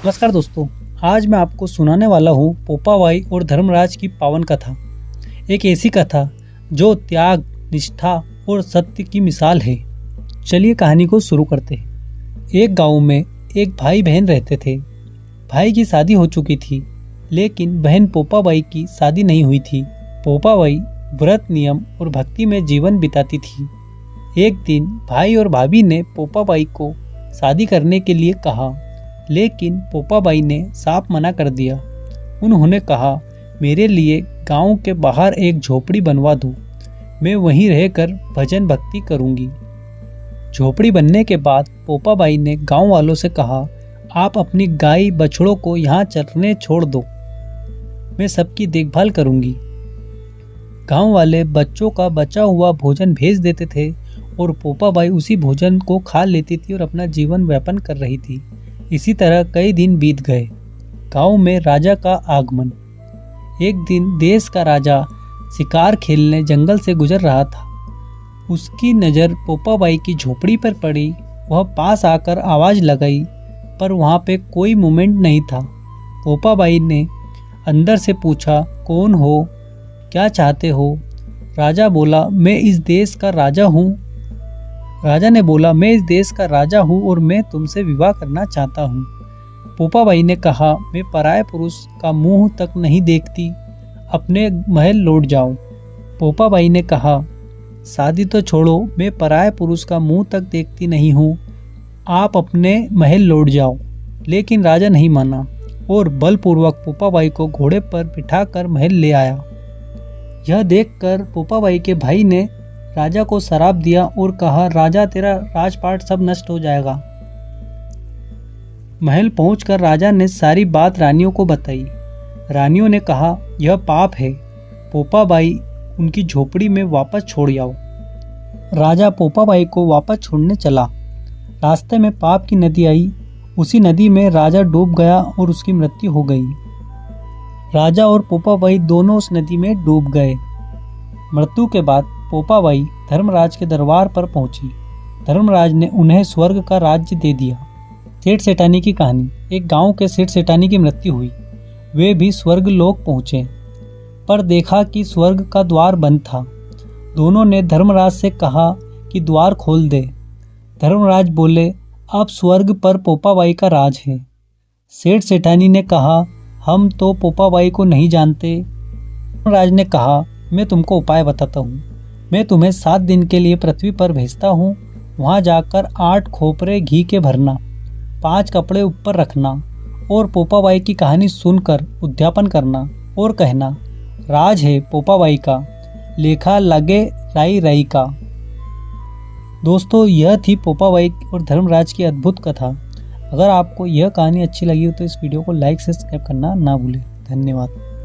नमस्कार दोस्तों, आज मैं आपको सुनाने वाला हूँ पोपाबाई और धर्मराज की पावन कथा। एक ऐसी कथा जो त्याग, निष्ठा और सत्य की मिसाल है। चलिए कहानी को शुरू करते हैं। एक गांव में एक भाई बहन रहते थे। भाई की शादी हो चुकी थी, लेकिन बहन पोपाबाई की शादी नहीं हुई थी। पोपाबाई व्रत, नियम और भक्ति में जीवन बिताती थी। एक दिन भाई और भाभी ने पोपाबाई को शादी करने के लिए कहा, लेकिन पोपाबाई ने साफ मना कर दिया। उन्होंने कहा, मेरे लिए गांव के बाहर एक झोपड़ी बनवा दो, मैं वहीं रहकर भजन भक्ति करूंगी। झोपड़ी बनने के बाद पोपाबाई ने गांव वालों से कहा, आप अपनी गाय बछड़ों को यहाँ चरने छोड़ दो, मैं सबकी देखभाल करूंगी। गांव वाले बच्चों का बचा हुआ भोजन भेज देते थे और पोपाबाई उसी भोजन को खा लेती थी और अपना जीवन यापन कर रही थी। इसी तरह कई दिन बीत गए। गांव में राजा का आगमन। एक दिन देश का राजा शिकार खेलने जंगल से गुजर रहा था। उसकी नज़र पोपाबाई की झोपड़ी पर पड़ी। वह पास आकर आवाज़ लगाई, पर वहाँ पे कोई मूवमेंट नहीं था। पोपाबाई ने अंदर से पूछा, कौन हो, क्या चाहते हो? राजा बोला, मैं इस देश का राजा हूँ। राजा ने बोला, मैं इस देश का राजा हूँ और मैं तुमसे विवाह करना चाहता हूँ। पोपाबाई ने कहा, मैं पराये पुरुष का मुंह तक नहीं देखती, अपने महल लौट जाओ। पोपाबाई ने कहा, शादी तो छोड़ो, मैं पराये पुरुष का मुंह तक देखती नहीं हूँ, आप अपने महल लौट जाओ। लेकिन राजा नहीं माना और बलपूर्वक पोपाबाई को घोड़े पर बिठाकर महल ले आया। यह देखकर पोपाबाई के भाई ने राजा को श्राप दिया और कहा, राजा तेरा राजपाट सब नष्ट हो जाएगा। महल पहुंचकर राजा ने सारी बात रानियों को बताई। रानियों ने कहा, यह पाप है, पोपाबाई उनकी झोपड़ी में वापस छोड़ जाओ। राजा पोपाबाई को वापस छोड़ने चला। रास्ते में पाप की नदी आई। उसी नदी में राजा डूब गया और उसकी मृत्यु हो गई। राजा और पोपाबाई दोनों उस नदी में डूब गए। मृत्यु के बाद पोपाबाई धर्मराज के दरबार पर पहुंची। धर्मराज ने उन्हें स्वर्ग का राज्य दे दिया। सेठ सेठानी की कहानी। एक गांव के सेठ सेठानी की मृत्यु हुई। वे भी स्वर्ग लोक पहुंचे, पर देखा कि स्वर्ग का द्वार बंद था। दोनों ने धर्मराज से कहा कि द्वार खोल दे। धर्मराज बोले, अब स्वर्ग पर पोपाबाई का राज है। सेठ सेठानी ने कहा, हम तो पोपाबाई को नहीं जानते। धर्मराज ने कहा, मैं तुमको उपाय बताता हूँ। मैं तुम्हें 7 दिन के लिए पृथ्वी पर भेजता हूँ। वहाँ जाकर 8 खोपरे घी के भरना, 5 कपड़े ऊपर रखना और पोपाबाई की कहानी सुनकर उद्यापन करना और कहना, राज है पोपाबाई का, लेखा लगे राई राई का। दोस्तों, यह थी पोपाबाई और धर्मराज की अद्भुत कथा। अगर आपको यह कहानी अच्छी लगी हो तो इस वीडियो को लाइक से सब्सक्राइब करना ना भूलें। धन्यवाद।